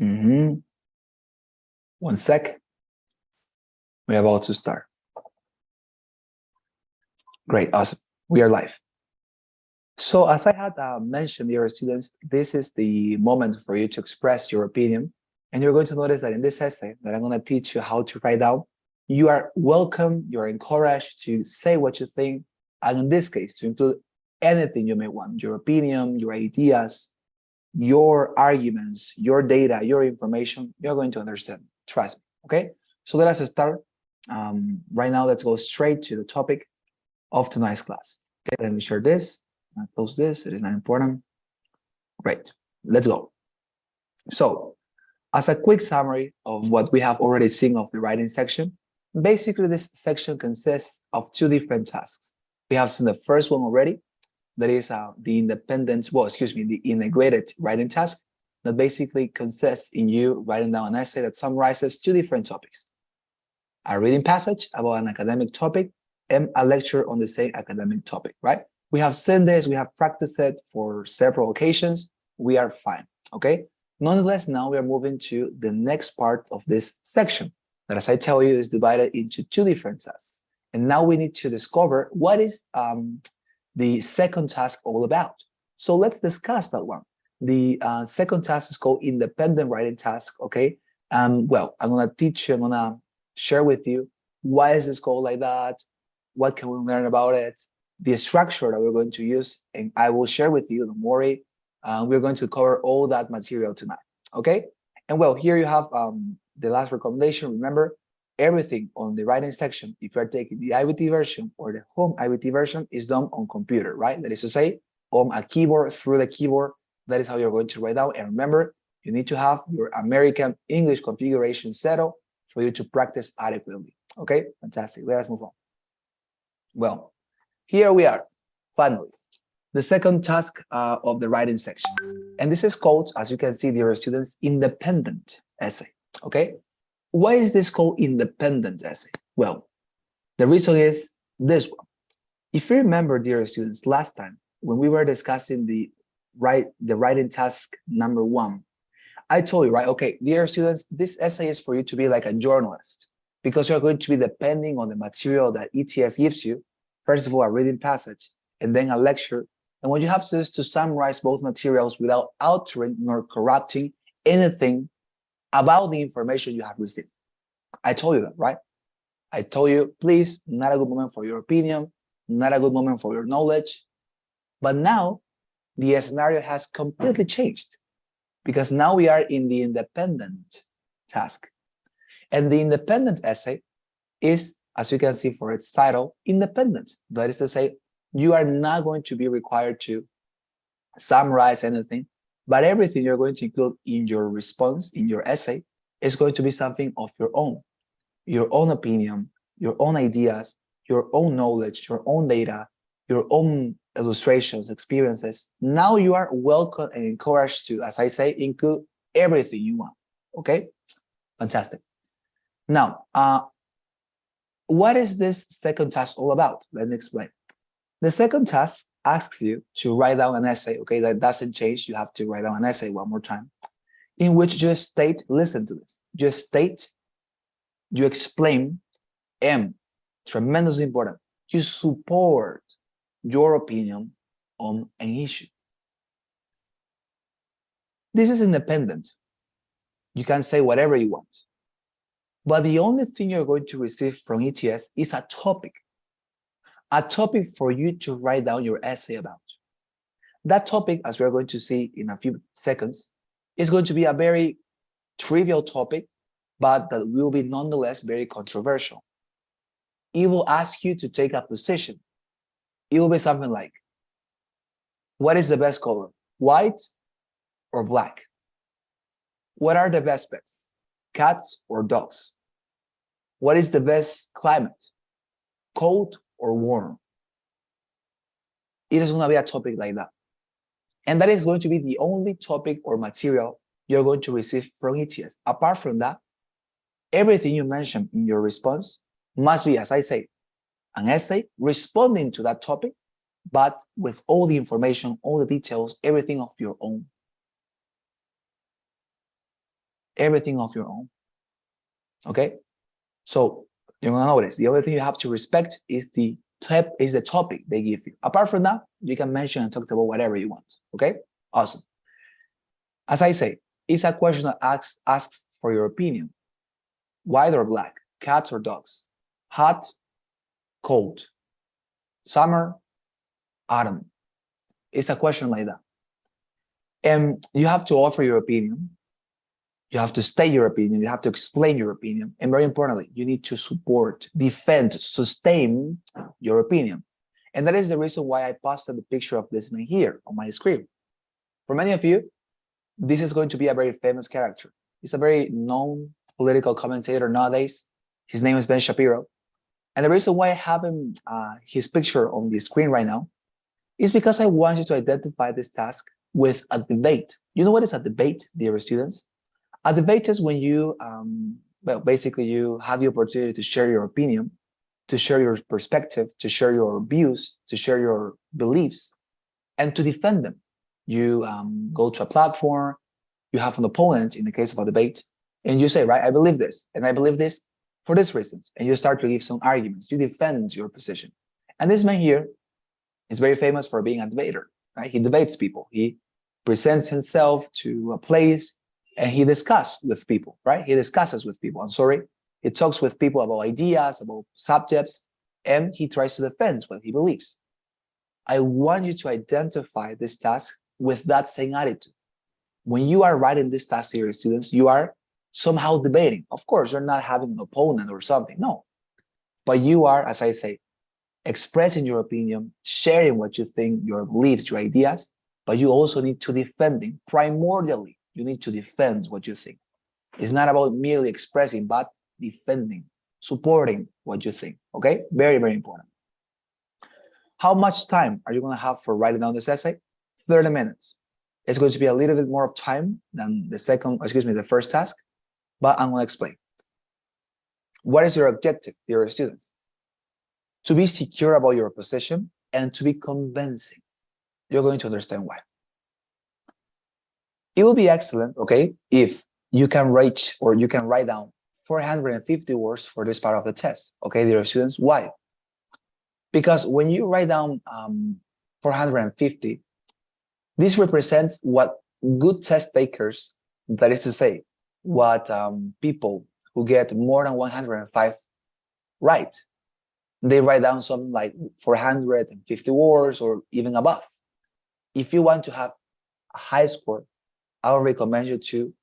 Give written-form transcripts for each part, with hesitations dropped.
Mhm. One sec. We're about to start. Great, awesome. We are live. So as I had mentioned, dear students, this is the moment for you to express your opinion. And you're going to notice that in this essay that I'm going to teach you how to write down, you are welcome, you're encouraged to say what you think, and in this case, to include anything you may want, your opinion, your ideas, your arguments, your data, your information, you're going to understand. Trust me, okay? So let us start. Right now, let's go straight to the topic of tonight's class. Okay, let me share this. I'll close this. It is not important. Great. Let's go. So, as a quick summary of what we have already seen of the writing section, basically this section consists of two different tasks. We have seen the first one already, that is the the integrated writing task that basically consists in you writing down an essay that summarizes two different topics. A reading passage about an academic topic and a lecture on the same academic topic, right? We have seen this, we have practiced it for several occasions, we are fine, okay? Nonetheless, now we are moving to the next part of this section that, as I tell you, is divided into two different tasks. And now we need to discover what is the second task all about. So let's discuss that one. The second task is called independent writing task, okay? Well, I'm gonna teach you, I'm gonna share with you why is this called like that, what can we learn about it, the structure that we're going to use, and I will share with you, don't worry, we're going to cover all that material tonight, okay? And well, here you have the last recommendation. Remember, everything on the writing section, if you're taking the IBT version or the home IBT version, is done on computer, right? That is to say, on a keyboard, through the keyboard. That is how you're going to write down. And remember, you need to have your American English configuration set up for you to practice adequately. Okay, fantastic. Let us move on. Well, here we are, finally, the second task of the writing section. And this is called, as you can see, dear students, independent essay. Okay, why is this called independent essay? Well, the reason is this one. If you remember, dear students, last time when we were discussing the writing task number 1, I told you, right? Okay, dear students, this essay is for you to be like a journalist because you're going to be depending on the material that ETS gives you. First of all, a reading passage and then a lecture. And what you have to do is to summarize both materials without altering nor corrupting anything about the information you have received. I told you that, right? I told you, please, not a good moment for your opinion, not a good moment for your knowledge. But now the scenario has completely changed because now we are in the independent task. And the independent essay is, as you can see for its title, independent. That is to say, you are not going to be required to summarize anything, but everything you're going to include in your response, in your essay, is going to be something of your own opinion, your own ideas, your own knowledge, your own data, your own illustrations, experiences. Now you are welcome and encouraged to, as I say, include everything you want. Okay, fantastic. Now, what is this second task all about? Let me explain. The second task asks you to write down an essay, okay, that doesn't change. You have to write down an essay one more time, in which you state, listen to this, you state, you explain, and tremendously important, you support your opinion on an issue. This is independent. You can say whatever you want. But the only thing you're going to receive from ETS is a topic for you to write down your essay about. That topic, as we're going to see in a few seconds, is going to be a very trivial topic, but that will be nonetheless very controversial. It will ask you to take a position. It will be something like, what is the best color, white or black? What are the best pets, cats or dogs? What is the best climate, cold or warm? It is going to be a topic like that. And that is going to be the only topic or material you're going to receive from ETS. Apart from that, everything you mentioned in your response must be, as I say, an essay responding to that topic, but with all the information, all the details, everything of your own. everything of your own. Okay? So you're gonna notice the other thing you have to respect is the topic they give you. Apart from that, you can mention and talk about whatever you want. Okay? Awesome. As I say, it's a question that asks for your opinion. White or black, cats or dogs, hot, cold, summer, autumn. It's a question like that. And you have to offer your opinion. You have to state your opinion. You have to explain your opinion. And very importantly, you need to support, defend, sustain your opinion. And that is the reason why I posted the picture of this man here on my screen. For many of you, this is going to be a very famous character. He's a very known political commentator nowadays. His name is Ben Shapiro. And the reason why I have him, his picture on the screen right now is because I want you to identify this task with a debate. You know what is a debate, dear students? A debate is when you, basically you have the opportunity to share your opinion, to share your perspective, to share your views, to share your beliefs, and to defend them. You go to a platform, you have an opponent in the case of a debate, and you say, right, I believe this, and I believe this for these reasons. And you start to give some arguments, you defend your position. And this man here is very famous for being a debater, right? He debates people. He presents himself to a place and he discusses with people, right? He discusses with people, I'm sorry. He talks with people about ideas, about subjects, and he tries to defend what he believes. I want you to identify this task with that same attitude. When you are writing this task here, students, you are somehow debating. Of course, you're not having an opponent or something, no. But you are, as I say, expressing your opinion, sharing what you think, your beliefs, your ideas, but you also need to defend them. Primordially, you need to defend what you think. It's not about merely expressing, but defending, supporting what you think, okay? Very, very important. How much time are you gonna have for writing down this essay? 30 minutes. It's going to be a little bit more of time than the first task, but I'm gonna explain. What is your objective, dear students? To be secure about your position and to be convincing. You're going to understand why. It will be excellent, okay, if you can write down 450 words for this part of the test, okay, dear students. Why? Because when you write down 450, this represents what good test takers, that is to say, what people who get more than 105 write. They write down something like 450 words or even above. If you want to have a high score, I would recommend you to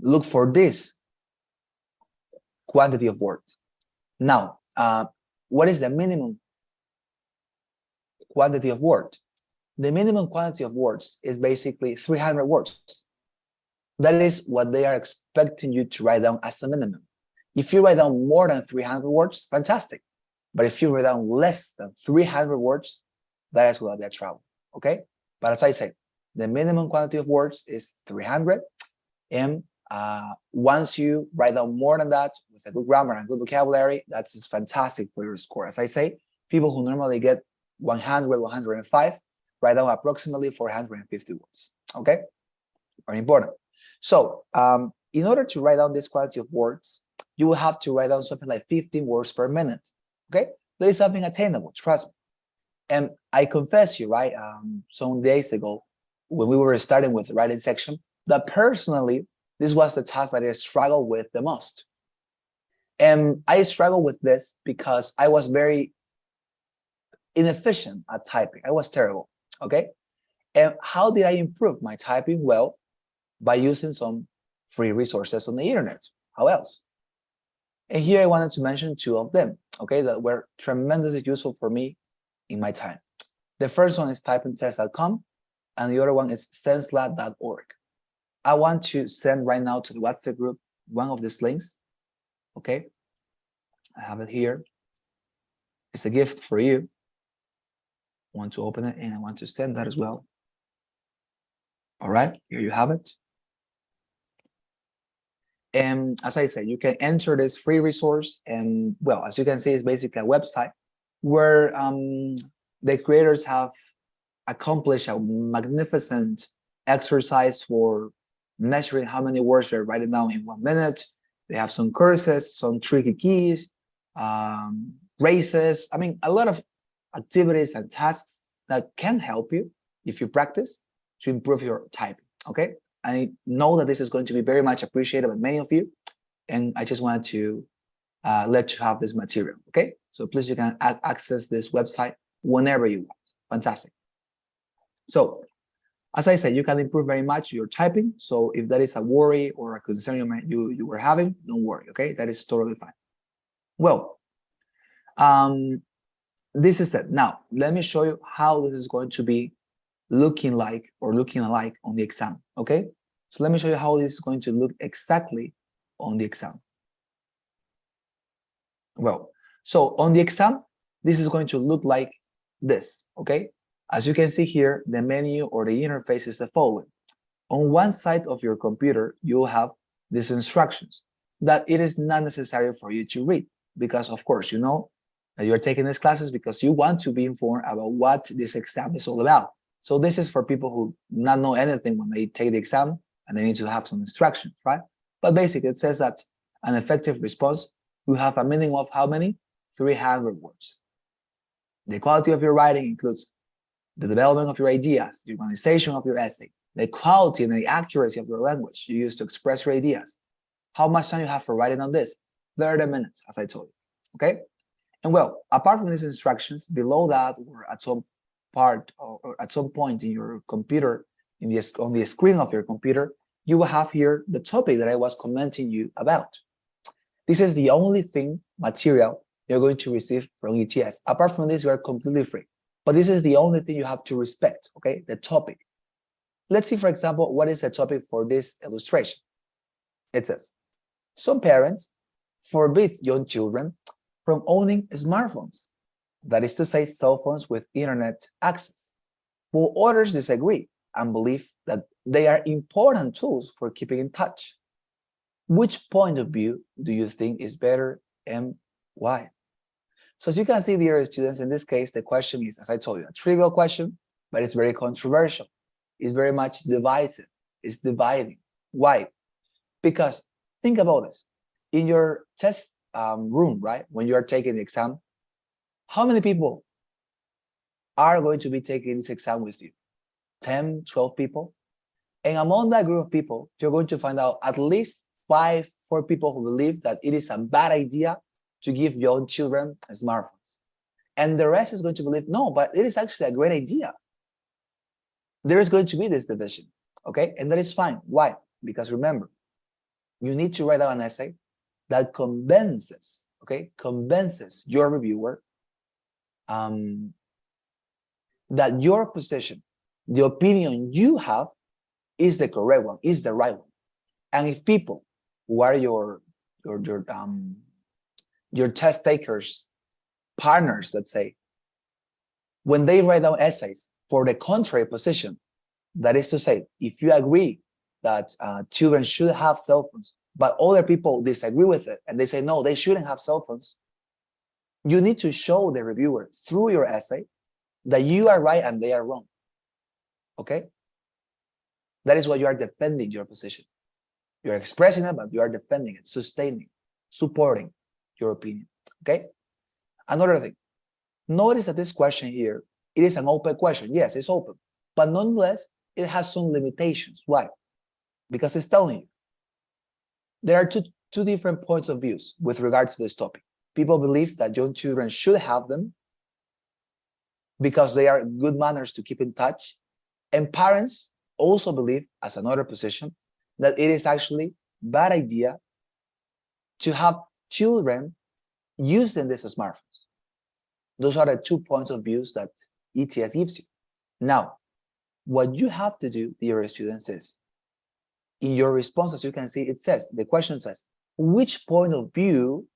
look for this quantity of words. Now, what is the minimum quantity of words? The minimum quantity of words is basically 300 words. That is what they are expecting you to write down as a minimum. If you write down more than 300 words, fantastic. But if you write down less than 300 words, that is going to be a trouble, okay? But as I say, the minimum quantity of words is 300. And once you write down more than that, with a good grammar and good vocabulary, that's just fantastic for your score. As I say, people who normally get 100, 105, write down approximately 450 words, okay? Very important. So in order to write down this quantity of words, you will have to write down something like 15 words per minute, okay? That is something attainable, trust me. And I confess you, right, some days ago, when we were starting with the writing section, that personally, this was the task that I struggled with the most. And I struggled with this because I was very inefficient at typing. I was terrible, okay? And how did I improve my typing? Well, by using some free resources on the internet. How else? And here I wanted to mention two of them, okay, that were tremendously useful for me in my time. The first one is typingtest.com, and the other one is senslat.org. I want to send right now to the WhatsApp group one of these links, okay? I have it here. It's a gift for you. I want to open it and I want to send that as well. All right, here you have it. And as I said, you can enter this free resource, and well, as you can see, it's basically a website where the creators have accomplished a magnificent exercise for measuring how many words they're writing down in 1 minute. They have some courses, some tricky keys, races. I mean, a lot of activities and tasks that can help you if you practice to improve your typing. Okay. I know that this is going to be very much appreciated by many of you. And I just wanted to let you have this material. Okay. So please, you can access this website whenever you want. Fantastic. So as I said, you can improve very much your typing. So if that is a worry or a concern you were having, don't worry. Okay. That is totally fine. Well, this is it. Now, let me show you how this is going to be looking like or looking alike on the exam. Okay. So let me show you how this is going to look exactly on the exam. Well, so on the exam, this is going to look like this. Okay. As you can see here, the menu or the interface is the following. On one side of your computer, you'll have these instructions that it is not necessary for you to read because, of course, you know that you're taking these classes because you want to be informed about what this exam is all about. So this is for people who not know anything when they take the exam and they need to have some instructions, right? But basically, it says that an effective response will have a minimum of how many? 300 words. The quality of your writing includes the development of your ideas, the organization of your essay, the quality and the accuracy of your language you use to express your ideas. How much time you have for writing on this? 30 minutes, as I told you. Okay? And well, apart from these instructions, below that or at some part or at some point in your computer, on the screen of your computer, you will have here the topic that I was commenting you about. This is the only thing, material, you're going to receive from ETS. Apart from this, you are completely free. But this is the only thing you have to respect, okay? The topic. Let's see, for example, what is the topic for this illustration. It says, some parents forbid young children from owning smartphones. That is to say, cell phones with internet access. While others disagree and believe that they are important tools for keeping in touch. Which point of view do you think is better and why? So as you can see, dear students, in this case, the question is, as I told you, a trivial question, but it's very controversial. It's very much divisive. It's dividing. Why? Because think about this. In your test room, right, when you are taking the exam, how many people are going to be taking this exam with you? 10, 12 people? And among that group of people, you're going to find out at least 4 people who believe that it is a bad idea to give young children smartphones. And the rest is going to believe, no, but it is actually a great idea. There is going to be this division, okay? And that is fine. Why? Because remember, you need to write out an essay that convinces, okay, convinces your reviewer that your position, the opinion you have is the correct one, is the right one. And if people who are your test takers, partners, let's say, when they write down essays for the contrary position, that is to say, if you agree that children should have cell phones, but other people disagree with it and they say, no, they shouldn't have cell phones, you need to show the reviewer through your essay that you are right and they are wrong. Okay? That is why you are defending your position. You're expressing it, but you are defending it, sustaining, supporting your opinion. Okay? Another thing, notice that this question here, it is an open question. Yes, it's open, but nonetheless, it has some limitations. Why? Because it's telling you there are two different points of views with regards to this topic. People believe that young children should have them because they are good manners to keep in touch. And parents also believe, as another position, that it is actually a bad idea to have children using these smartphones. Those are the 2 points of views that ETS gives you. Now, what you have to do, dear students, is in your response, as you can see, it says, the question says, which point of view,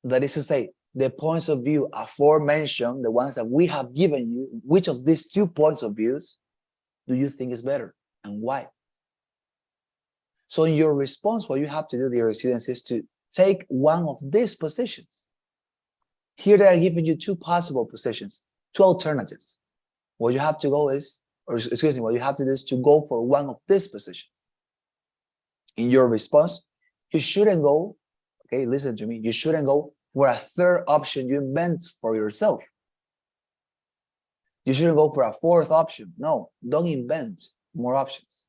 that is to say, the points of view aforementioned, the ones that we have given you, which of these 2 points of views do you think is better and why? So in your response, what you have to do, dear students, is to take one of these positions. Here they are giving you 2 possible positions, 2 alternatives. What you have to go is, or excuse me, what you have to do is to go for one of these positions. in your response, you shouldn't go, okay, listen to me, you shouldn't go for a third option you invent for yourself. You shouldn't go for a fourth option. No, don't invent more options.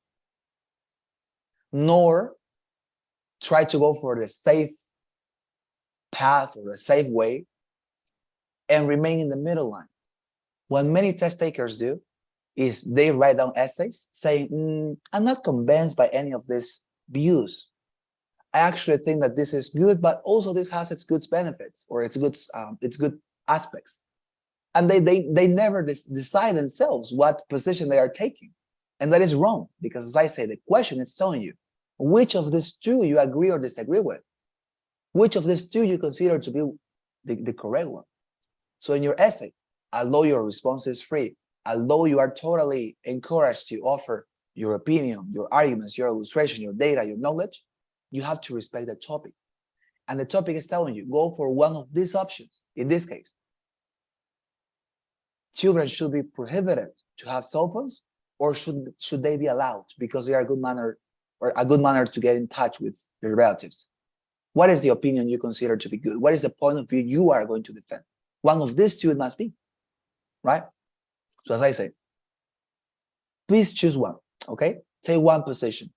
Nor try to go for the safe path or the safe way and remain in the middle line. What many test takers do is they write down essays saying, I'm not convinced by any of these views. I actually think that this is good, but also this has its good benefits or its good aspects. And they never decide themselves what position they are taking. And that is wrong, because as I say, the question is telling you, which of these two you agree or disagree with? Which of these two you consider to be the correct one? So in your essay, although your response is free, although you are totally encouraged to offer your opinion, your arguments, your illustration, your data, your knowledge, you have to respect the topic. And the topic is telling you, go for one of these options. In this case, children should be prohibited to have cell phones, or should they be allowed because they are a good manner to get in touch with their relatives? What is the opinion you consider to be good? What is the point of view you are going to defend? One of these two it must be, right? So as I say, please choose one, okay? Take one position,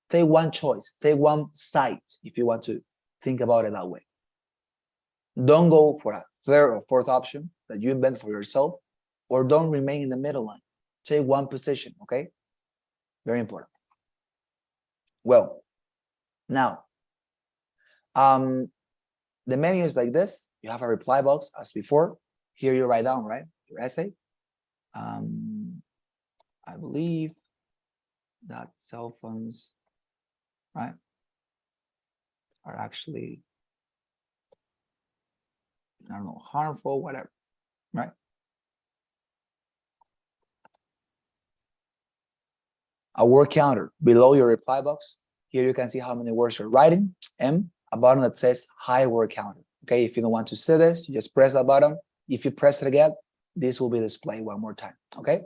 take one choice, take one side if you want to think about it that way. Don't go for a third or fourth option that you invent for yourself, or don't remain in the middle line. Take one position, okay? Very important. Well, now, the menu is like this. You have a reply box as before. Here you write down, right, your essay. I believe that cell phones, right, are actually, I don't know, harmful, whatever, right? A word counter below your reply box. Here you can see how many words you're writing, and a button that says high word counter. Okay, if you don't want to see this, you just press that button. If you press it again, this will be displayed one more time. Okay.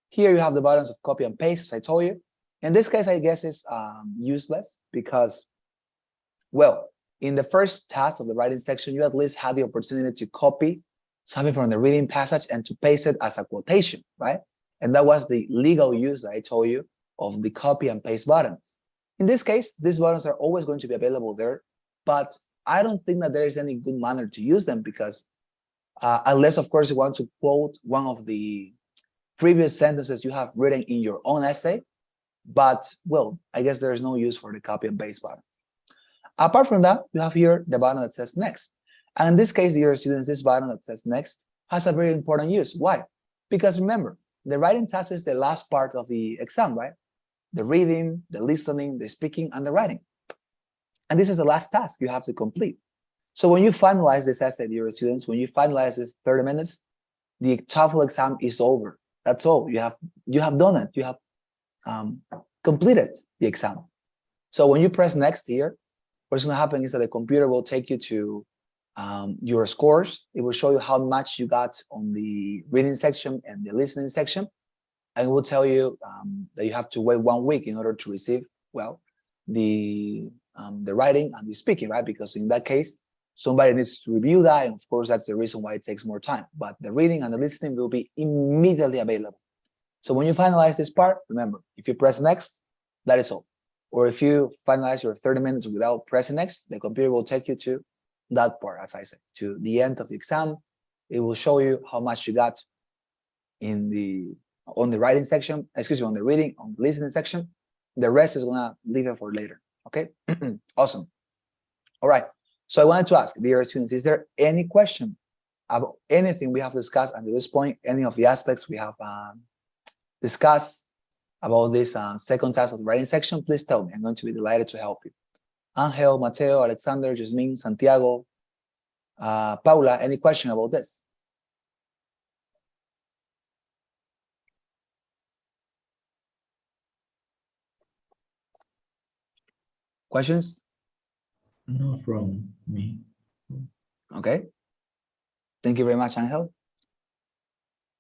Here you have the buttons of copy and paste, as I told you. In this case, I guess it's useless because, well, in the first task of the writing section, you at least had the opportunity to copy something from the reading passage and to paste it as a quotation, right? And that was the legal use that I told you of the copy and paste buttons. In this case, these buttons are always going to be available there, but I don't think that there is any good manner to use them because unless, of course, you want to quote one of the previous sentences you have written in your own essay, but, well, I guess there is no use for the copy and paste button. Apart from that, you have here the button that says next. And in this case, dear students, this button that says next has a very important use. Why? Because remember, the writing task is the last part of the exam, right? The reading, the listening, the speaking, and the writing. And this is the last task you have to complete. So when you finalize this essay, dear students, when you finalize this 30 minutes, the TOEFL exam is over. That's all. You have done it. You have completed the exam. So when you press next here, what's going to happen is that the computer will take you to your scores. It will show you how much you got on the reading section and the listening section. And it will tell you that you have to wait 1 week in order to receive, well, the writing and the speaking, right? Because in that case, somebody needs to review that. And of course, that's the reason why it takes more time. But the reading and the listening will be immediately available. So when you finalize this part, remember, if you press next, that is all. Or if you finalize your 30 minutes without pressing next, the computer will take you to that part, as I said, to the end of the exam. It will show you how much you got on the writing section, on the reading, on the listening section. The rest is gonna leave it for later, okay? Awesome. All right, so I wanted to ask, dear students, is there any question about anything we have discussed until this point, any of the aspects we have discussed about this second task of the writing section? Please tell me. I'm going to be delighted to help you. Angel, Mateo, Alexander, Jasmine, Santiago, Paula, any question about this? Questions? No, from me. Okay. Thank you very much, Angel.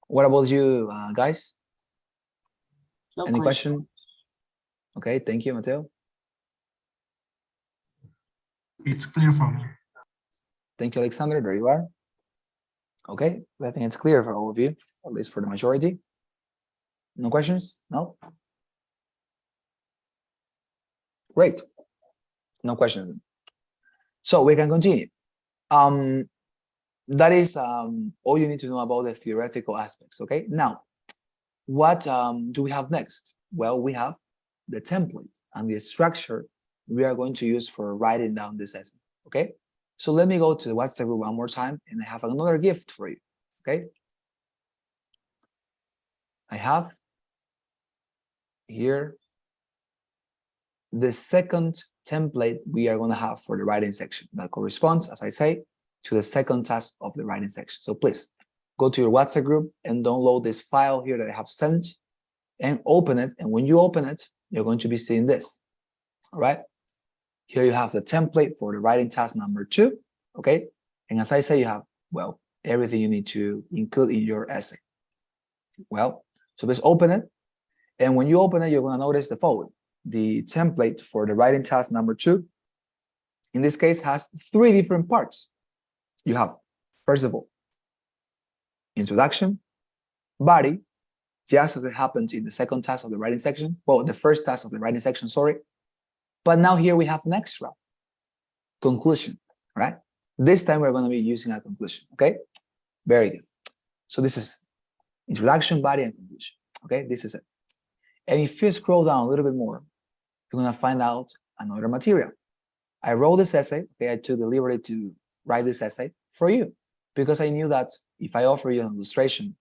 What about you, guys? No Any question. question? Okay, thank you, Mateo. It's clear for me. Thank you, Alexander. There you are. Okay, I think it's clear for all of you, at least for the majority. No questions? No? Great. No questions. So we can continue. That is all you need to know about the theoretical aspects. Okay, now what do we have next? Well, we have the template and the structure we are going to use for writing down this essay. Okay, so let me go to the WhatsApp group one more time, and I have another gift for you. Okay, I have here the second template we are going to have for the writing section that corresponds, as I say, to the second task of the writing section. So please go to your WhatsApp group and download this file here that I have sent and open it. And when you open it, you're going to be seeing this. All right. Here you have the template for the writing task number 2. Okay. And as I say, you have, well, everything you need to include in your essay. Well, so let's open it. And when you open it, you're going to notice the following. The template for the writing task number 2, in this case, has 3 different parts. You have, first of all, introduction, body, just as it happens in the second task of the writing section. Well, the first task of the writing section, sorry. But now here we have an extra, conclusion, right? This time we're going to be using a conclusion, okay? Very good. So this is introduction, body, and conclusion, okay? This is it. And if you scroll down a little bit more, you're going to find out another material. I wrote this essay, okay? I took the liberty to write this essay for you because I knew that if I offer you an illustration,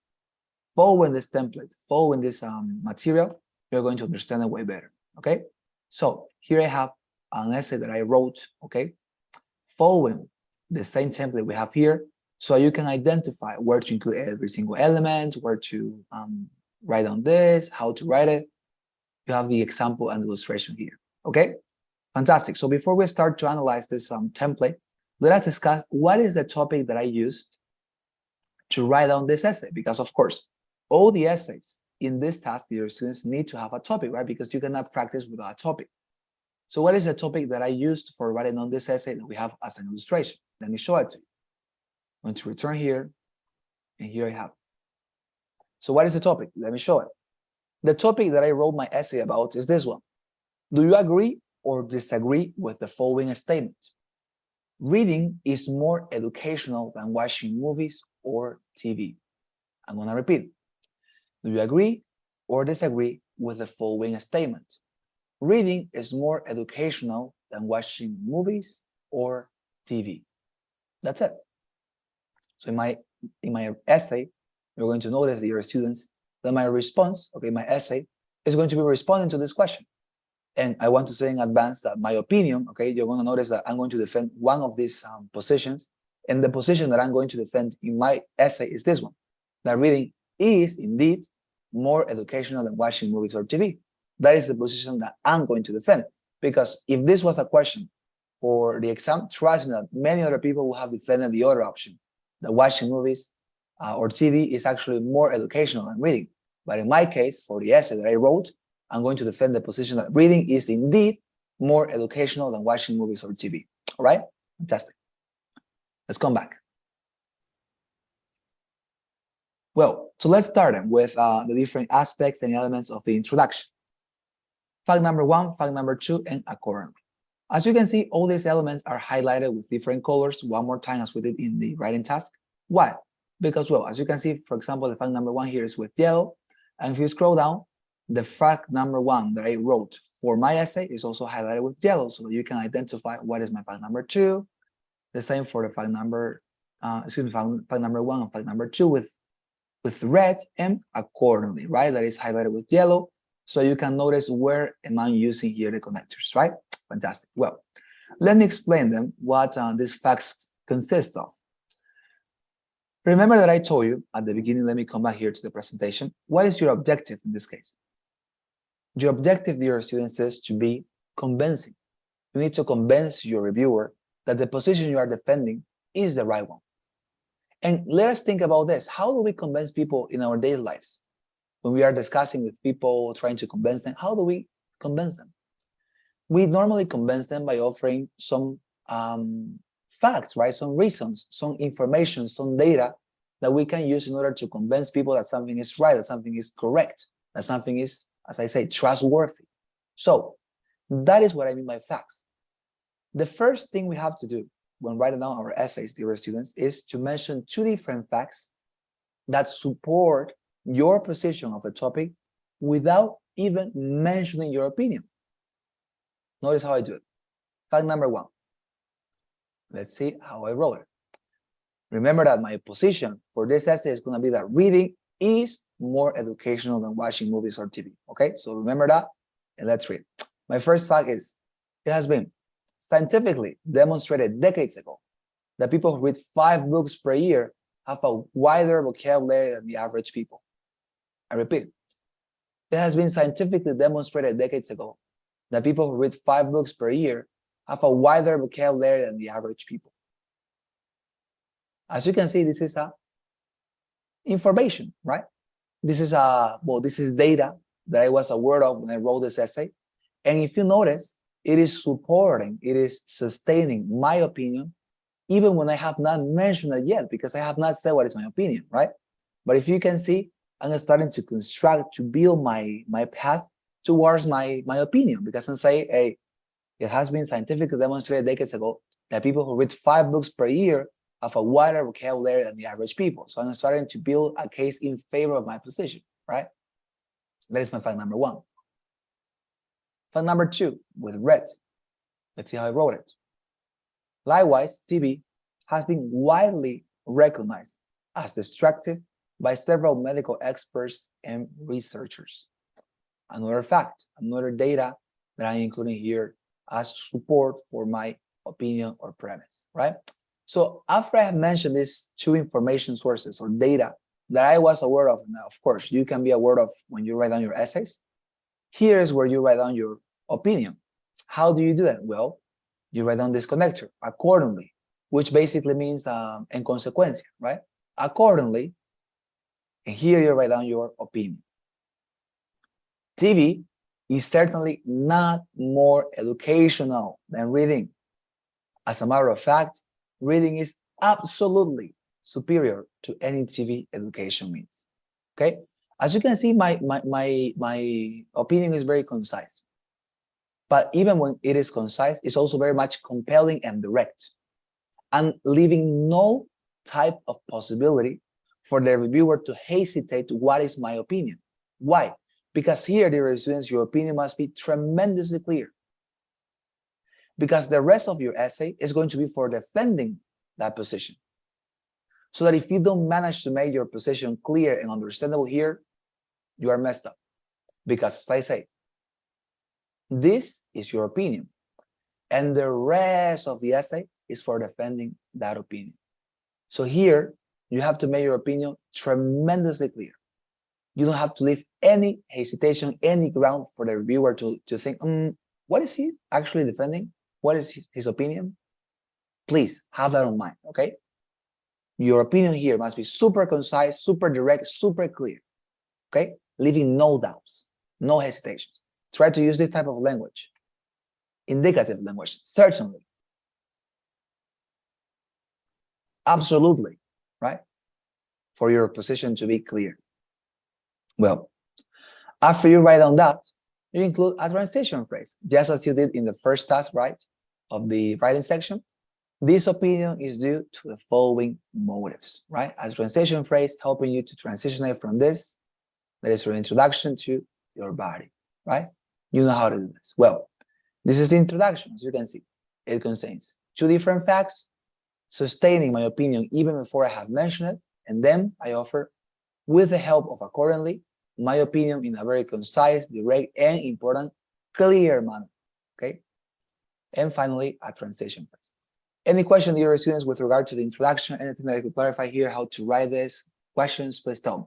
following this template, following this material, you're going to understand it way better, okay? So here I have an essay that I wrote, okay? Following the same template we have here, so you can identify where to include every single element, where to write on this, how to write it. You have the example and illustration here, okay? Fantastic. So before we start to analyze this template, let us discuss what is the topic that I used to write down this essay, because of course, all the essays in this task, your students need to have a topic, right? Because you cannot practice without a topic. So what is the topic that I used for writing on this essay that we have as an illustration? Let me show it to you. I'm going to return here, and here I have. So what is the topic? Let me show it. The topic that I wrote my essay about is this one. Do you agree or disagree with the following statement? Reading is more educational than watching movies or TV. I'm going to repeat. Do you agree or disagree with the following statement? Reading is more educational than watching movies or TV. That's it. So in my essay, you're going to notice, dear students, that my response, okay, my essay is going to be responding to this question. And I want to say in advance that my opinion, okay, you're going to notice that I'm going to defend one of these positions. And the position that I'm going to defend in my essay is this one, that reading is indeed more educational than watching movies or TV. That is the position that I'm going to defend. Because if this was a question for the exam, trust me that many other people will have defended the other option, that watching movies or TV is actually more educational than reading. But in my case, for the essay that I wrote, I'm going to defend the position that reading is indeed more educational than watching movies or TV. All right? Fantastic. Let's come back. Well, so let's start with the different aspects and elements of the introduction. Fact number 1, fact number 2, and accordingly. As you can see, all these elements are highlighted with different colors one more time as we did in the writing task. Why? Because, well, as you can see, for example, the fact number 1 here is with yellow. And if you scroll down, the fact number 1 that I wrote for my essay is also highlighted with yellow, so that you can identify what is my fact number 2. The same for the fact number, fact number 1 and fact number 2 with red, and accordingly, right? That is highlighted with yellow, so you can notice where am I using here the connectors, right? Fantastic. Well, let me explain them what these facts consist of. Remember that I told you at the beginning, let me come back here to the presentation. What is your objective in this case? Your objective, dear students, is to be convincing. You need to convince your reviewer that the position you are defending is the right one. And let us think about this. How do we convince people in our daily lives? When we are discussing with people, trying to convince them, how do we convince them? We normally convince them by offering some facts, right? Some reasons, some information, some data that we can use in order to convince people that something is right, that something is correct, that something is, as I say, trustworthy. So that is what I mean by facts. The first thing we have to do when writing down our essays, dear students, is to mention two different facts that support your position of a topic without even mentioning your opinion. Notice how I do it. Fact number one. Let's see how I wrote it. Remember that my position for this essay is going to be that reading is more educational than watching movies or TV. Okay, so remember that and let's read. My first fact is it has been scientifically demonstrated decades ago that people who read 5 books per year have a wider vocabulary than the average people. I repeat, it has been scientifically demonstrated decades ago that people who read 5 books per year have a wider vocabulary than the average people. As you can see, this is information, right? This is this is data that I was aware of when I wrote this essay. And if you notice, it is supporting, it is sustaining my opinion, even when I have not mentioned it yet, because I have not said what is my opinion, right? But if you can see, I'm starting to construct, to build my path towards my opinion, because I'm saying, hey, it has been scientifically demonstrated decades ago that people who read 5 books per year have a wider vocabulary than the average people. So I'm starting to build a case in favor of my position, right? That is my fact number one. Fact number two, with red. Let's see how I wrote it. Likewise, TV has been widely recognized as destructive by several medical experts and researchers. Another fact, another data that I'm including here as support for my opinion or premise, right? So after I have mentioned these two information sources or data that I was aware of, now of course you can be aware of when you write down your essays, here is where you write down your opinion. How do you do it? Well, you write down this connector, accordingly, which basically means en consecuencia, right? Accordingly, and here you write down your opinion. TV is certainly not more educational than reading. As a matter of fact, reading is absolutely superior to any TV education means. Okay? As you can see, my opinion is very concise. But even when it is concise, it's also very much compelling and direct, and leaving no type of possibility for the reviewer to hesitate to what is my opinion. Why? Because here, dear students, your opinion must be tremendously clear. Because the rest of your essay is going to be for defending that position. So that if you don't manage to make your position clear and understandable here, you are messed up. Because as I say, this is your opinion. And the rest of the essay is for defending that opinion. So here, you have to make your opinion tremendously clear. You don't have to leave any hesitation, any ground for the reviewer to think, what is he actually defending? What is his opinion? Please have that in mind, okay? Your opinion here must be super concise, super direct, super clear, okay? Leaving no doubts, no hesitations. Try to use this type of language. Indicative language, certainly. Absolutely, right? For your position to be clear. Well, after you write down that, you include a transition phrase, just as you did in the first task, right, of the writing section. This opinion is due to the following motives, right? As a transition phrase, helping you to transition from this, that is your introduction to your body, right? You know how to do this. Well, this is the introduction, as you can see. It contains two different facts, sustaining my opinion even before I have mentioned it, and then I offer, with the help of accordingly, my opinion in a very concise, direct, and important, clear manner, okay? And finally, a transition phrase. Any question, dear students, with regard to the introduction, anything that I could clarify here, how to write this, questions, please tell me.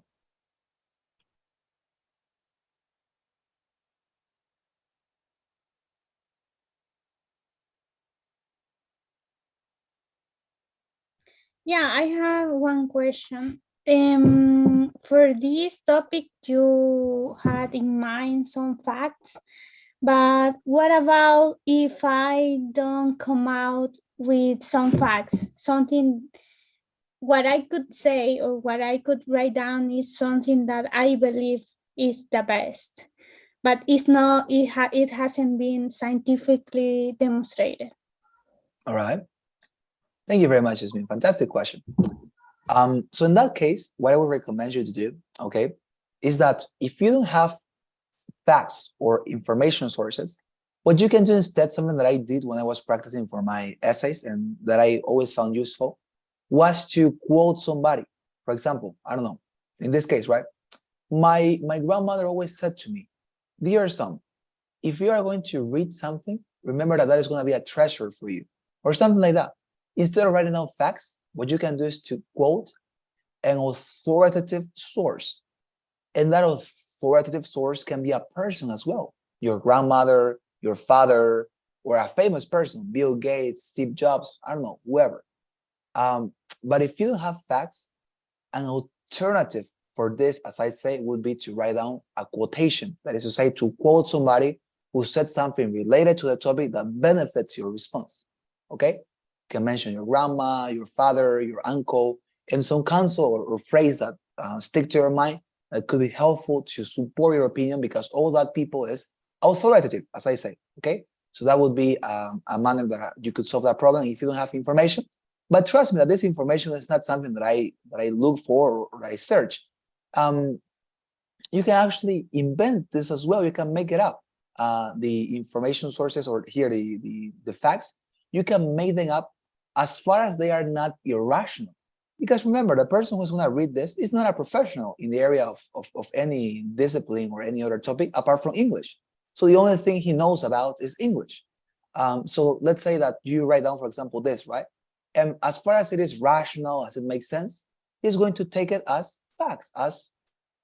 Yeah, I have one question. For this topic, you had in mind some facts, but what about if I don't come out with some facts, something what I could say or what I could write down is something that I believe is the best, but it's not. It hasn't been scientifically demonstrated. All right. Thank you very much, Yasmin. Fantastic question. So in that case, what I would recommend you to do, okay, is that if you don't have facts or information sources, what you can do instead, something that I did when I was practicing for my essays and that I always found useful, was to quote somebody. For example, I don't know, in this case, right? My grandmother always said to me, dear son, if you are going to read something, remember that that is going to be a treasure for you, or something like that. Instead of writing down facts, what you can do is to quote an authoritative source. And that authoritative source can be a person as well, your grandmother, your father, or a famous person, Bill Gates, Steve Jobs, I don't know, whoever. But if you don't have facts, an alternative for this, as I say, would be to write down a quotation. That is to say, to quote somebody who said something related to the topic that benefits your response. Okay? You can mention your grandma, your father, your uncle, and some counsel or phrase that stick to your mind that could be helpful to support your opinion, because all that people is authoritative, as I say. Okay? So that would be a manner that you could solve that problem if you don't have information. But trust me that this information is not something that I look for or I search. You can actually invent this as well. You can make it up. The information sources, or here the facts, you can make them up as far as they are not irrational. Because remember, the person who's going to read this is not a professional in the area of any discipline or any other topic apart from English. So the only thing he knows about is English. So let's say that you write down, for example, this, right? And as far as it is rational, as it makes sense, he's going to take it as facts, as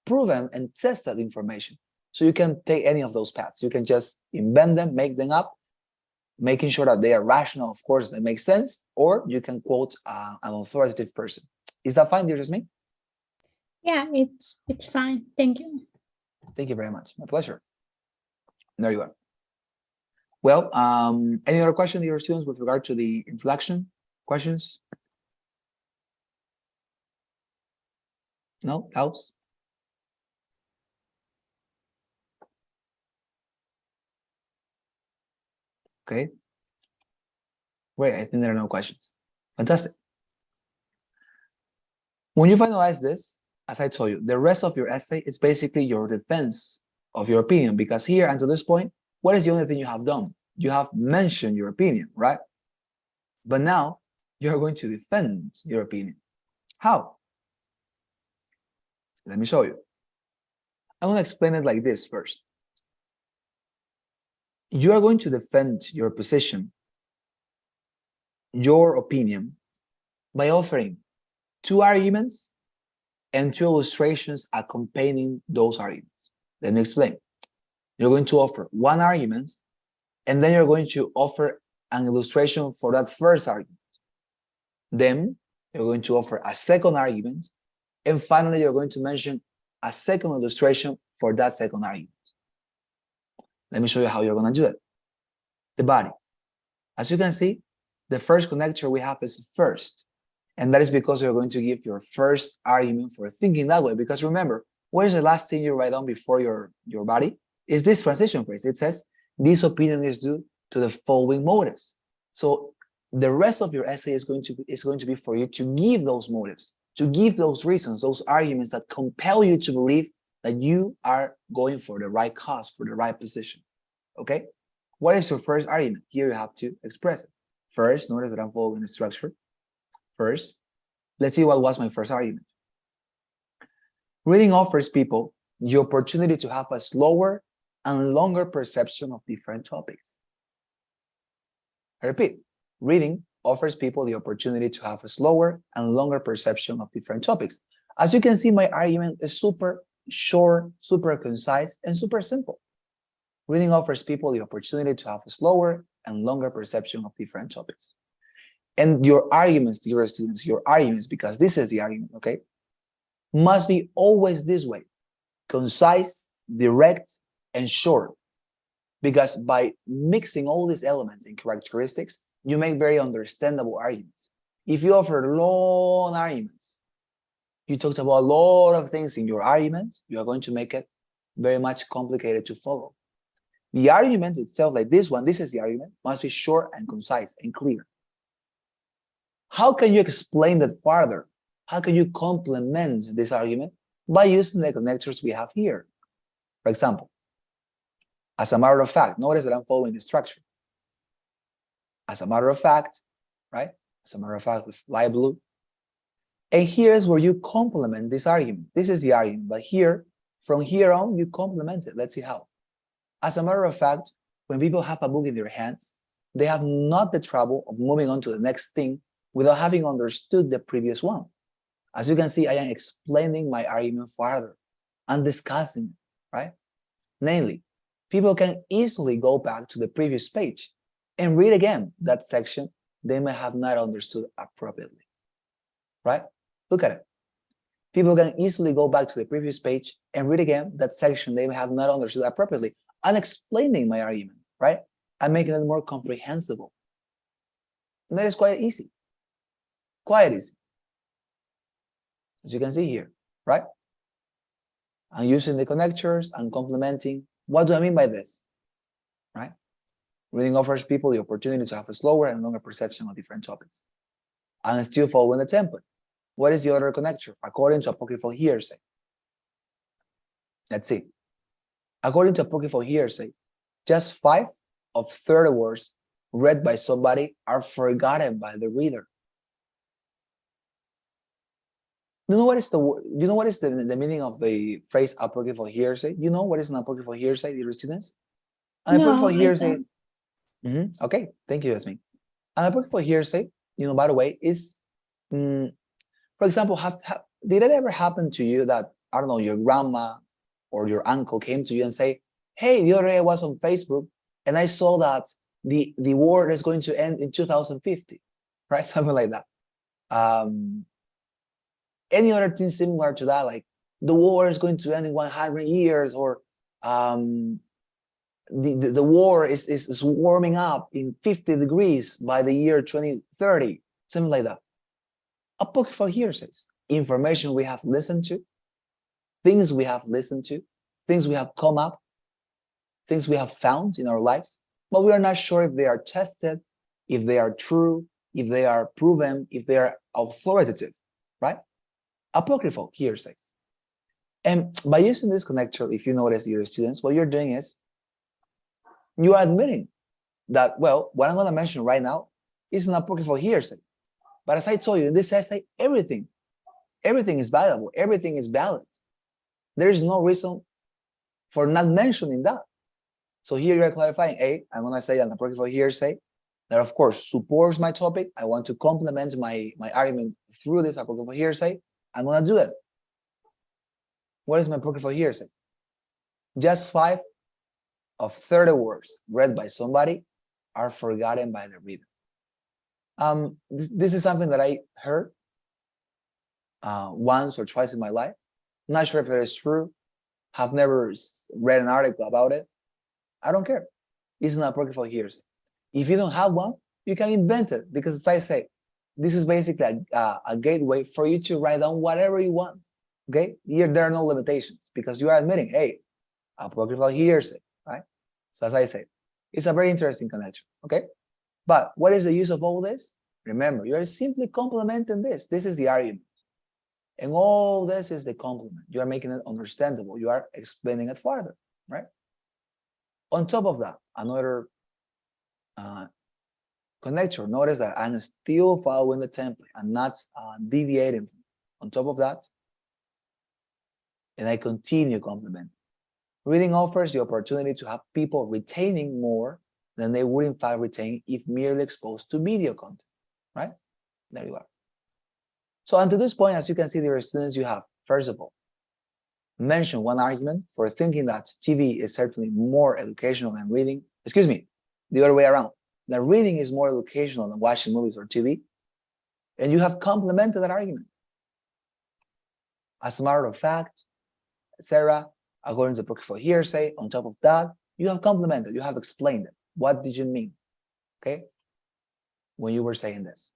proven and tested information. So you can take any of those paths. You can just invent them, make them up, making sure that they are rational, of course, they make sense, or you can quote an authoritative person. Is that fine, dear Jasmine? Yeah, it's fine. Thank you. Thank you very much. My pleasure. There you are. Well, any other question, dear students, with regard to the inflection? Questions? No? Helps? Okay. Great. I think there are no questions. Fantastic. When you finalize this, as I told you, the rest of your essay is basically your defense of your opinion, because here until this point, what is the only thing you have done? You have mentioned your opinion, right? But now you're going to defend your opinion. How? Let me show you. I'm going to explain it like this first. You are going to defend your position, your opinion, by offering two arguments and two illustrations accompanying those arguments. Let me explain. You're going to offer one argument, and then you're going to offer an illustration for that first argument. Then you're going to offer a second argument, and finally you're going to mention a second illustration for that second argument. Let me show you how you're going to do it. The body. As you can see, the first connector we have is first. And that is because you're going to give your first argument for thinking that way. Because remember, what is the last thing you write down before your body? Is this transition phrase. It says, this opinion is due to the following motives. So the rest of your essay is going to be for you to give those motives, to give those reasons, those arguments that compel you to believe that you are going for the right cause, for the right position. Okay? What is your first argument? Here you have to express it. First, notice that I'm following the structure. First, let's see what was my first argument. Reading offers people the opportunity to have a slower and longer perception of different topics. I repeat, reading offers people the opportunity to have a slower and longer perception of different topics. As you can see, my argument is super short, super concise, and super simple. Reading offers people the opportunity to have a slower and longer perception of different topics. And your arguments, dear students, your arguments, because this is the argument, okay, must be always this way: concise, direct, and short. Because by mixing all these elements and characteristics, You make very understandable arguments. If you offer long arguments, you talked about a lot of things in your argument, you are going to make it very much complicated to follow. The argument itself, like this one, this is the argument, must be short and concise and clear. How can you explain that further? How can you complement this argument? By using the connectors we have here. For example, as a matter of fact, notice that I'm following the structure. As a matter of fact, right? As a matter of fact, with light blue. And here's where you complement this argument. This is the argument, but here, from here on, you complement it. Let's see how. As a matter of fact, when people have a book in their hands, they have not the trouble of moving on to the next thing without having understood the previous one. As you can see, I am explaining my argument further and discussing it, right? Namely, people can easily go back to the previous page and read again that section they may have not understood appropriately, right? Look at it. People can easily go back to the previous page and read again that section they may have not understood appropriately. I'm explaining my argument, right? I'm making it more comprehensible. And that is quite easy. Quite easy. As you can see here, right? I'm using the connectors and complementing. What do I mean by this? Right? Reading offers people the opportunity to have a slower and longer perception of different topics. And still following the template. What is the other connector? According to apocryphal hearsay. Let's see. According to apocryphal hearsay, just 5 of 30 words read by somebody are forgotten by the reader. You know what is the meaning of the phrase apocryphal hearsay? You know what is an apocryphal hearsay, dear students? An apocryphal hearsay. Okay, thank you, Yasmin. An apocryphal hearsay, by the way, is, for example, did it ever happen to you that, I don't know, your grandma or your uncle came to you and say, hey, the other day I was on Facebook and I saw that the war is going to end in 2050, right? Something like that. Any other thing similar to that, like the war is going to end in 100 years, or the war is warming up in 50 degrees by the year 2030, something like that. Apocryphal hearsays, information we have listened to, things we have listened to, things we have come up, things we have found in our lives, but we are not sure if they are tested, if they are true, if they are proven, if they are authoritative, right? Apocryphal hearsays. And by using this connector, if you notice, your students, what you're doing is you are admitting that, well, what I'm going to mention right now is an apocryphal hearsay. But as I told you, in this essay, everything is valuable, everything is valid. There is no reason for not mentioning that. So here you are clarifying, I'm going to say an apocryphal hearsay that, of course, supports my topic. I want to complement my argument through this apocryphal hearsay. I'm going to do it. What is my apocryphal hearsay? Just 5 of 30 words read by somebody are forgotten by the reader. This is something that I heard once or twice in my life. I'm not sure if it is true. Have never read an article about it. I don't care. It's an apocryphal hearsay. If you don't have one, you can invent it, because as I say, this is basically a gateway for you to write down whatever you want. Okay? Here there are no limitations, because you are admitting, hey, apocryphal hearsay, right? So as I say, it's a very interesting connection. Okay? But what is the use of all this? Remember, you are simply complementing this. This is the argument. And all this is the complement. You are making it understandable. You are explaining it further, right? On top of that, another connector. Notice that I'm still following the template and not deviating. On top of that, and I continue complementing. Reading offers the opportunity to have people retaining more than they would in fact retain if merely exposed to video content, right? There you are. So until this point, as you can see, dear students, you have, first of all, mentioned one argument for thinking that TV is certainly more educational than reading. Excuse me, the other way around. That reading is more educational than watching movies or TV. And you have complemented that argument. As a matter of fact, etc., according to apocryphal hearsay, on top of that, you have complemented, you have explained it. What did you mean? Okay? when you were saying this.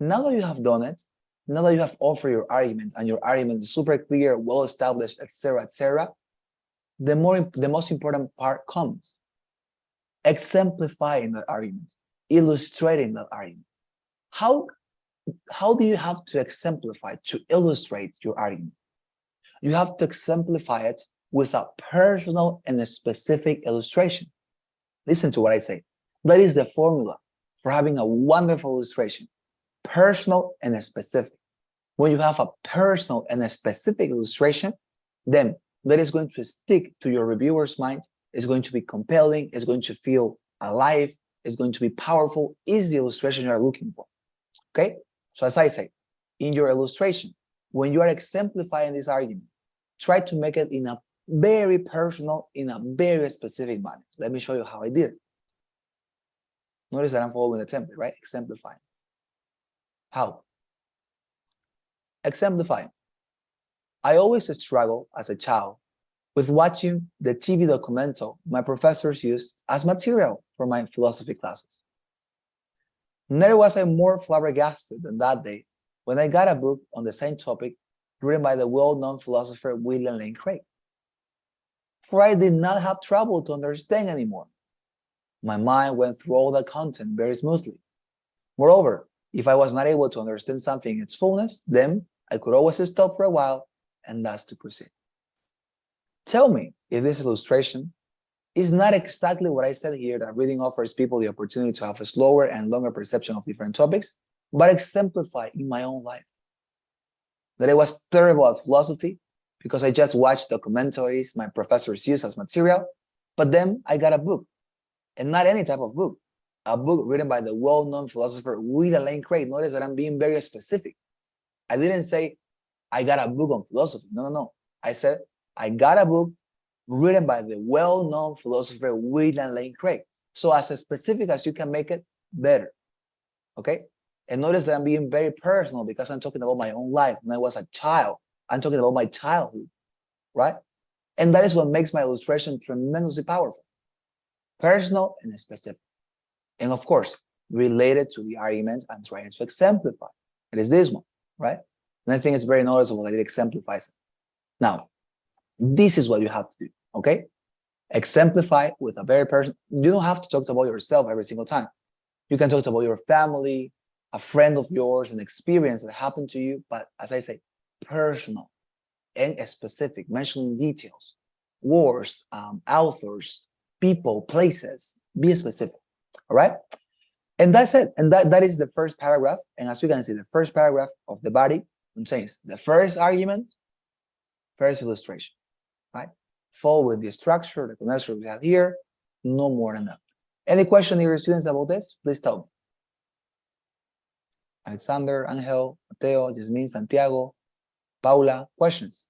Now that you have done it, now that you have offered your argument and your argument is super clear, well established, etc., the most important part comes. Exemplifying that argument, illustrating that argument. How do you have to exemplify, to illustrate your argument? You have to exemplify it with a personal and a specific illustration. Listen to what I say. That is the formula for having a wonderful illustration. Personal and a specific. When you have a personal and a specific illustration, then that is going to stick to your reviewer's mind. It's going to be compelling. It's going to feel alive. It's going to be powerful. Is the illustration you are looking for. Okay? So as I say, in your illustration, when you are exemplifying this argument, try to make it in a very personal, in a very specific manner. Let me show you how I did it. Notice that I'm following the template, right? Exemplifying. How? Exemplifying. I always struggle as a child with watching the TV documental my professors used as material for my philosophy classes. Never was I more flabbergasted than that day when I got a book on the same topic written by the well-known philosopher William Lane Craig. For I did not have trouble to understand anymore. My mind went through all the content very smoothly. Moreover, if I was not able to understand something in its fullness, then I could always stop for a while and thus to proceed. Tell me if this illustration is not exactly what I said here, that reading offers people the opportunity to have a slower and longer perception of different topics, but exemplify in my own life. That I was terrible at philosophy because I just watched documentaries my professors use as material, but then I got a book, and not any type of book, a book written by the well-known philosopher William Lane Craig. Notice that I'm being very specific. I didn't say I got a book on philosophy. No. I said I got a book written by the well-known philosopher William Lane Craig. So as specific as you can make it, better. Okay? And notice that I'm being very personal because I'm talking about my own life. When I was a child, I'm talking about my childhood, right? And that is what makes my illustration tremendously powerful. Personal and specific. And of course, related to the argument I'm trying to exemplify. It is this one, right? And I think it's very noticeable that it exemplifies it. Now, this is what you have to do, okay? Exemplify with a very personal. You don't have to talk about yourself every single time. You can talk about your family, a friend of yours, an experience that happened to you, but as I say, personal and specific, mentioning details, words, authors, people, places, be specific, all right? And that's it. And that is the first paragraph. And as you can see, the first paragraph of the body contains the first argument, first illustration, right? Following the structure, the connection we have here, no more than that. Any question, your students, about this? Please tell me. Alexander, Angel, Mateo, Jasmine, Santiago, Paula, questions?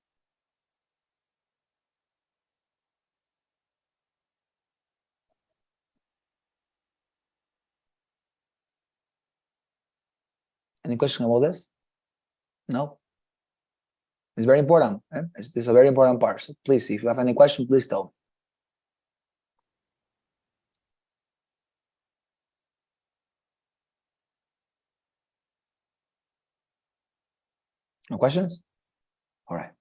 Any question about this? No? It's very important. Eh? It's a very important part. So please, if you have any question, please tell me. No questions? All right.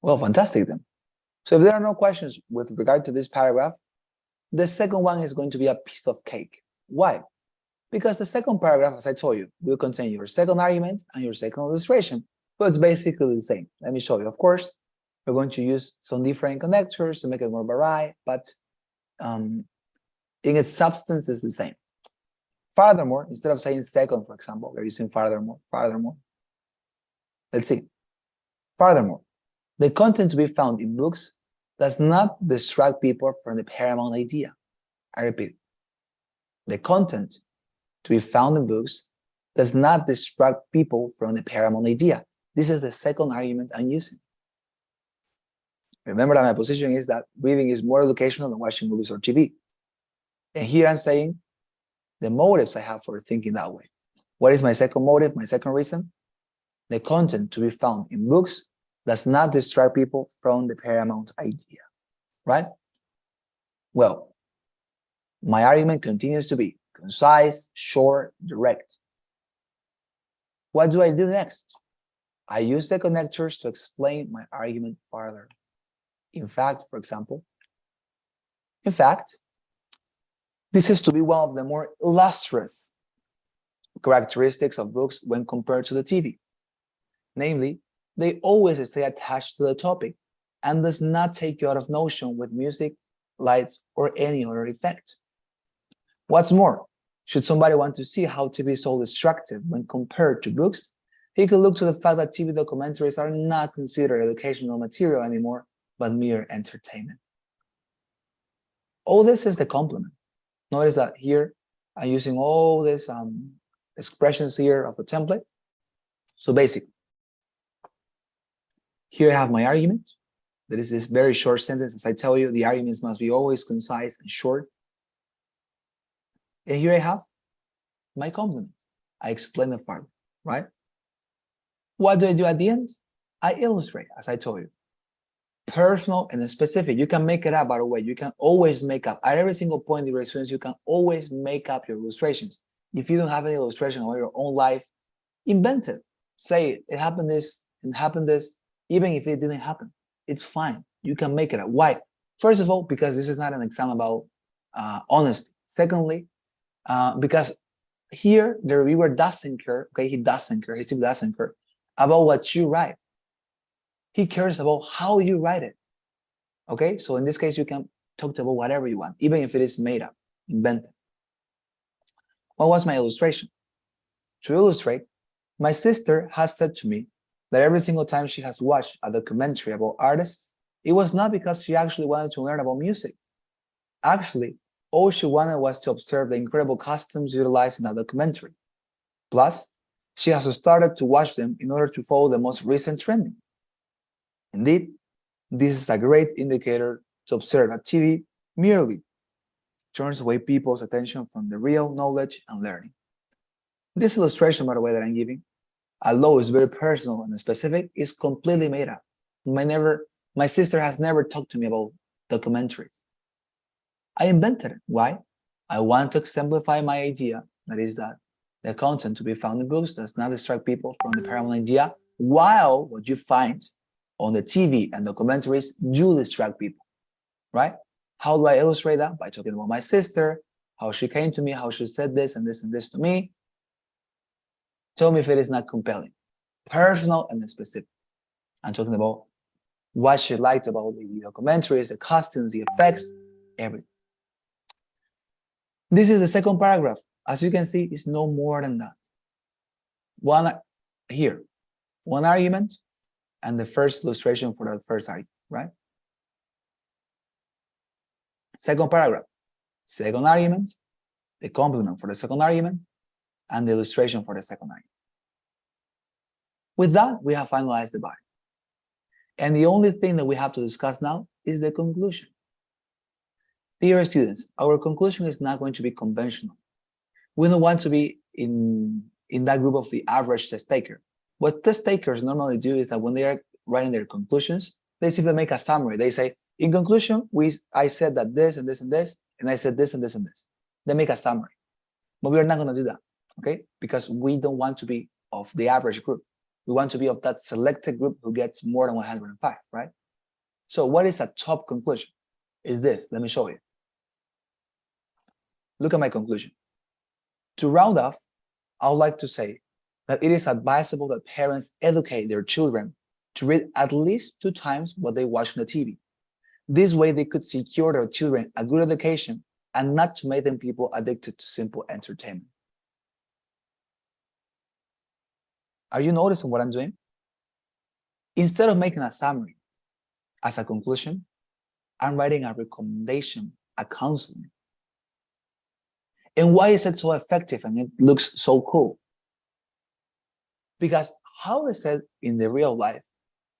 Well, fantastic then. So if there are no questions with regard to this paragraph, the second one is going to be a piece of cake. Why? Because the second paragraph, as I told you, will contain your second argument and your second illustration. So it's basically the same. Let me show you. Of course, we're going to use some different connectors to make it more varied, but in its substance, it's the same. Furthermore, instead of saying second, for example, we're using furthermore. Let's see. Furthermore, the content to be found in books does not distract people from the paramount idea. I repeat, the content to be found in books does not distract people from the paramount idea. This is the second argument I'm using. Remember that my position is that reading is more educational than watching movies or TV. And here I'm saying the motives I have for thinking that way. What is my second motive, my second reason? The content to be found in books does not distract people from the paramount idea, right? Well, My argument continues to be concise, short, direct. What do I do next? I use the connectors to explain my argument further. In fact, this is to be one of the more illustrious characteristics of books when compared to the TV. Namely, they always stay attached to the topic and does not take you out of notion with music, lights, or any other effect. What's more, should somebody want to see how TV is so destructive when compared to books, he could look to the fact that TV documentaries are not considered educational material anymore, but mere entertainment. All this is the complement. Notice that here I'm using all these expressions here of a template. So basically, here I have my argument. That is this very short sentence. As I tell you, the arguments must be always concise and short. And here I have my complement. I explain it further, right? What do I do at the end? I illustrate, as I told you. Personal and specific. You can make it up, by the way. You can always make up. At every single point in your experience, you can always make up your illustrations. If you don't have any illustration about your own life, invent it. Say it happened this, and happened this, even if it didn't happen. It's fine. You can make it up. Why? First of all, because this is not an exam about honesty. Secondly, because here the reviewer doesn't care, okay? He still doesn't care about what you write. He cares about how you write it, okay? So in this case, you can talk about whatever you want, even if it is made up, invented. What was my illustration? To illustrate, my sister has said to me that every single time she has watched a documentary about artists, it was not because she actually wanted to learn about music. Actually, all she wanted was to observe the incredible costumes utilized in that documentary. Plus, she has started to watch them in order to follow the most recent trending. Indeed, this is a great indicator to observe that TV merely turns away people's attention from the real knowledge and learning. This illustration, by the way, that I'm giving, although it's very personal and specific, is completely made up. My sister has never talked to me about documentaries. I invented it. Why? I want to exemplify my idea, that is that the content to be found in books does not distract people from the paramount idea, while what you find on the TV and documentaries do distract people, right? How do I illustrate that? By talking about my sister, how she came to me, how she said this and this and this to me. Tell me if it is not compelling, personal and specific. I'm talking about what she liked about the documentaries, the costumes, the effects, everything. This is the second paragraph. As you can see, it's no more than that. One argument and the first illustration for the first argument, right? Second paragraph, second argument, the complement for the second argument, and the illustration for the second argument. With that, we have finalized the body. And the only thing that we have to discuss now is the conclusion. Dear students, our conclusion is not going to be conventional. We don't want to be in that group of the average test taker. What test takers normally do is that when they are writing their conclusions, they simply make a summary. They say, in conclusion, I said that this and this and this, and I said this and this and this. They make a summary. But we are not going to do that, okay? Because we don't want to be of the average group. We want to be of that selected group who gets more than 105, right? So what is a top conclusion? Is this, let me show you. Look at my conclusion. To round off, I would like to say that it is advisable that parents educate their children to read at least 2 times what they watch on the TV. This way they could secure their children a good education and not to make them people addicted to simple entertainment. Are you noticing what I'm doing? Instead of making a summary as a conclusion, I'm writing a recommendation, a counseling. And why is it so effective and it looks so cool? Because how is it in the real life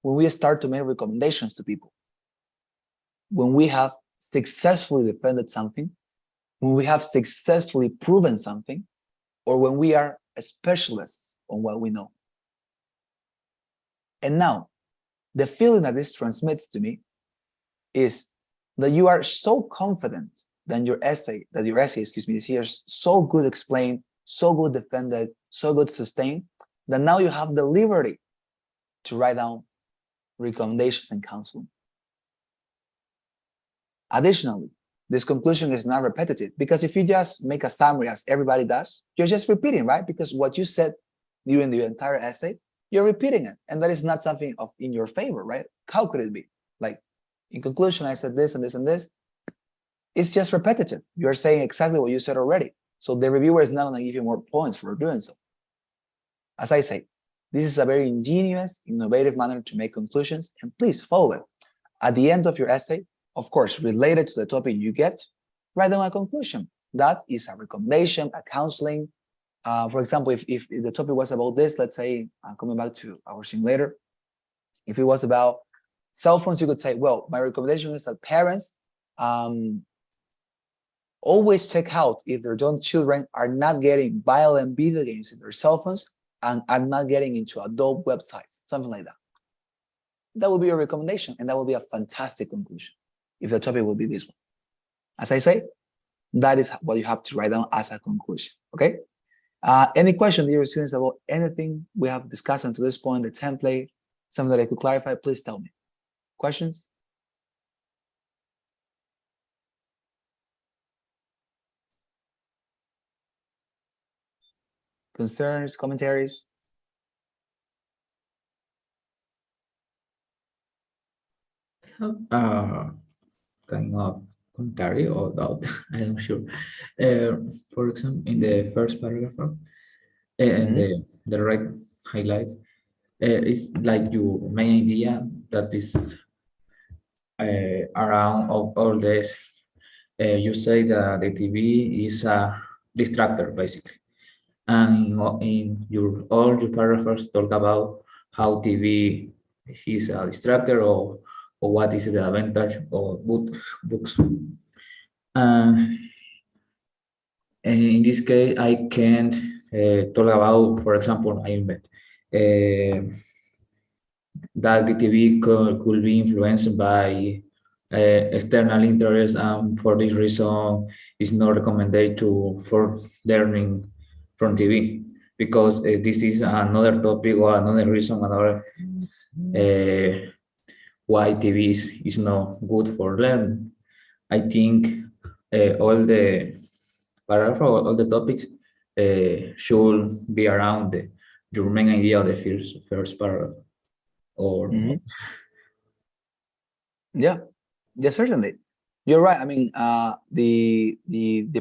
when we start to make recommendations to people? When we have successfully defended something, when we have successfully proven something, or when we are specialists on what we know. And now, the feeling that this transmits to me is that you are so confident then your essay, excuse me, is here so good explained, so good defended, so good sustained, that now you have the liberty to write down recommendations and counseling. Additionally, this conclusion is not repetitive, because if you just make a summary as everybody does, you're just repeating, right? Because what you said during the entire essay, you're repeating it, and that is not something in your favor, right? How could it be? Like, in conclusion, I said this and this and this. It's just repetitive. You're saying exactly what you said already. So the reviewer is not going to give you more points for doing so. As I say, this is a very ingenious, innovative manner to make conclusions, and please follow it. At the end of your essay, of course, related to the topic you get, write down a conclusion. That is a recommendation, a counseling. For example, if the topic was about this, let's say, coming back to our simulator, if it was about cell phones, you could say, well, my recommendation is that parents always check out if their young children are not getting violent video games in their cell phones and are not getting into adult websites, something like that. That would be your recommendation, and that would be a fantastic conclusion if the topic will be this one. As I say, that is what you have to write down as a conclusion, okay? Any question, dear students, about anything we have discussed until this point, the template, something that I could clarify, please tell me. Questions? Concerns, commentaries? Kind of commentary or doubt. I'm not sure. For example, in the first paragraph, and the right highlights, it's like your main idea that is around all this. You say that the TV is a distractor, basically, and in your all your paragraphs talk about how TV is a distractor, or what is the advantage of books. And in this case, I can't talk about, for example, I invent that the TV could be influenced by external interests, and for this reason, it's not recommended for learning from TV, because this is another topic or another reason, another why TV is not good for learning. I think all the paragraph, all the topics should be around your main idea of the first paragraph. Or Yeah, certainly. You're right. I mean, the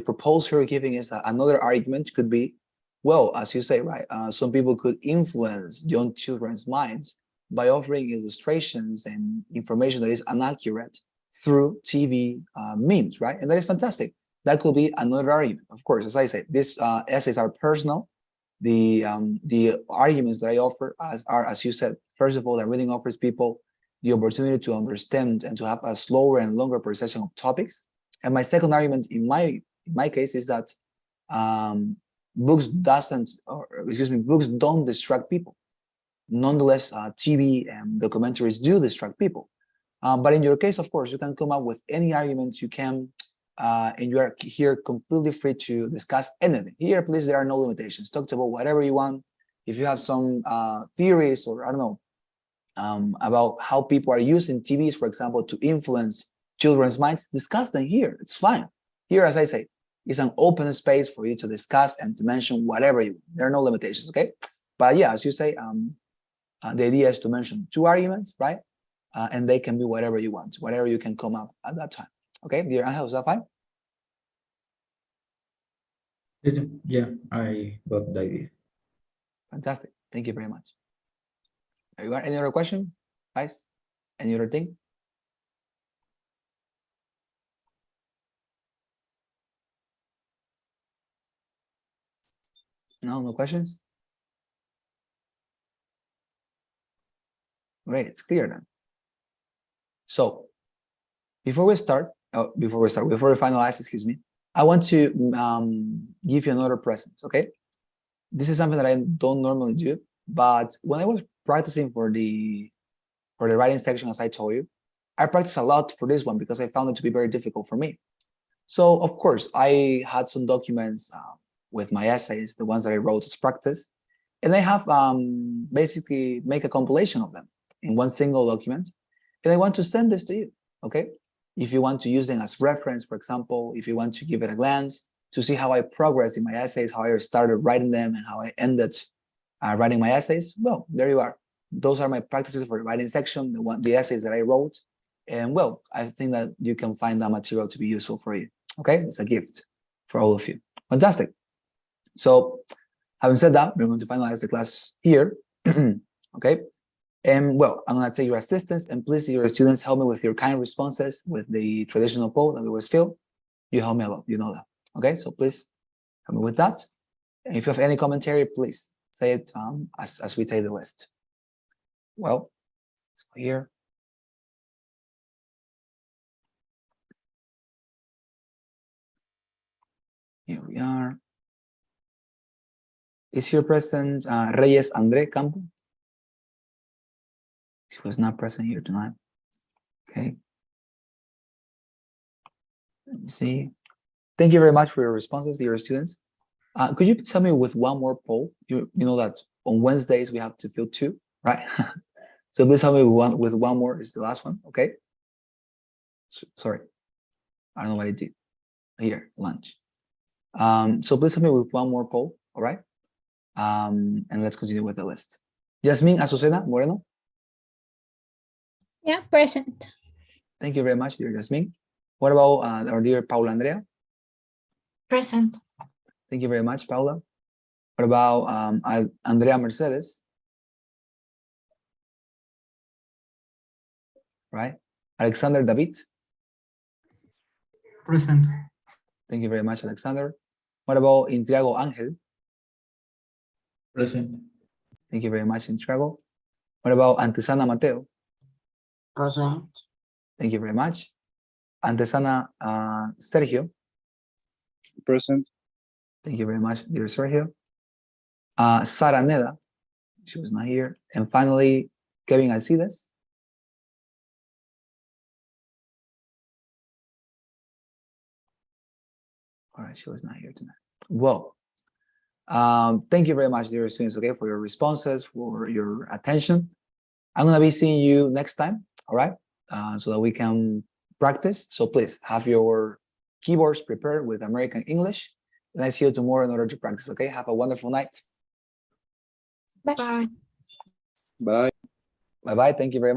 proposal you're giving is another argument could be, well, as you say, right? Some people could influence young children's minds by offering illustrations and information that is inaccurate through TV memes, right? And that is fantastic. That could be another argument. Of course, as I say, these essays are personal. The arguments that I offer are, as you said, first of all, that reading offers people the opportunity to understand and to have a slower and longer processing of topics. And my second argument in my case is that books don't distract people. Nonetheless, TV and documentaries do distract people. But in your case, of course, you can come up with any arguments you can, and you are here completely free to discuss anything. Here, please, there are no limitations. Talk about whatever you want. If you have some theories, or I don't know, about how people are using TVs, for example, to influence children's minds, discuss them here. It's fine. Here, as I say, it's an open space for you to discuss and to mention whatever you want. There are no limitations, okay? But yeah, as you say, the idea is to mention two arguments, right? And they can be whatever you want, whatever you can come up at that time. Okay, dear Angel, is that fine? yeah, I got the idea. Fantastic. Thank you very much. Have you got any other question, guys? Any other thing? No questions? Great, it's clear then. So before we finalize, excuse me, I want to give you another present, okay? This is something that I don't normally do, but when I was practicing for the writing section, as I told you, I practiced a lot for this one because I found it to be very difficult for me. So of course, I had some documents with my essays, the ones that I wrote as practice, and I have basically make a compilation of them in one single document, and I want to send this to you, okay? If you want to use them as reference, for example, if you want to give it a glance to see how I progress in my essays, how I started writing them and how I ended writing my essays, well, there you are. Those are my practices for the writing section, the essays that I wrote. And well, I think that you can find that material to be useful for you. Okay, it's a gift for all of you. Fantastic. So having said that, we're going to finalize the class here. Okay. And well, I'm going to take your assistance, and please, your students, help me with your kind responses with the traditional poll that we always fill. You help me a lot, you know that. Okay, so please help me with that. And if you have any commentary, please say it as we take the list. Well, let's go here. Here we are. Is here present Reyes Andre Campo? She was not present here tonight. Okay. Let me see. Thank you very much for your responses, dear students. Could you tell me with one more poll? You know that on Wednesdays we have to fill 2, right? So please help me with one more. Is the last one, okay? Sorry, I don't know what I did. Here, lunch. So please help me with one more poll, all right? And let's continue with the list. Yasmin Azucena Moreno. Yeah, present. Thank you very much, dear Yasmin. What about our dear Paula Andrea? Present. Thank you very much, Paula. What about Andrea Mercedes? Right. Alexander David. Present. Thank you very much, Alexander. What about Intriago Angel? Present. Thank you very much, Intriago. What about Antesana Mateo? Present. Thank you very much. Antesana Sergio. Present. Thank you very much, dear Sergio. Sara Neda. She was not here. And finally, Kevin Alcides. All right, she was not here tonight. Well, thank you very much, dear students, okay, for your responses, for your attention. I'm going to be seeing you next time, all right, so that we can practice. So please have your keyboards prepared with American English. And I see you tomorrow in order to practice, okay? Have a wonderful night. Bye. Bye. Bye-bye. Thank you very much.